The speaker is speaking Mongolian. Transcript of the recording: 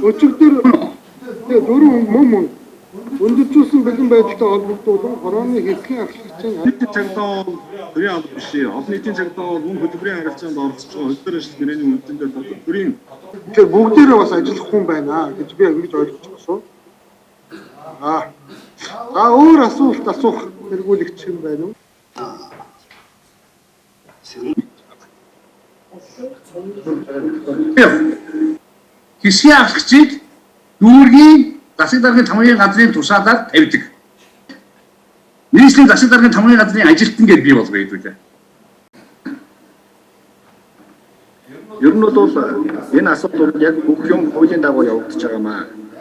Өчигдөр тэгээ дөрөв мөн өндөржүүлсэн бэлэн байдалтай холбогдуулан хорооны хэвлэлийн аргачлалын нийтийн цагдаа төрийн алба биш. Олон нийтийн цагдаа бол мөн хөтөлбөрийн харилцаанд оролцож байгаа хөтөлбөр ажил гэрээний үндэстэн дотор төрийн тэгэхээр бүгдээрээ бас ажиллах хүн байна гэж би ингэж ойлгож байна. Өөр асуулт асуух хэрэгүүлэгч юм байна уу? Хэсгийн авлагчийг дүүргийн засаг даргын тамгын газрын тушаалаар тавьдаг. Нийслэлийн засаг даргын тамгын газрын ажилтан гэж бий болгоё гэдэг. Ер нь бол энэ асуудал яг бүх юм хуулийн дагуу явагдаж байгаамаа.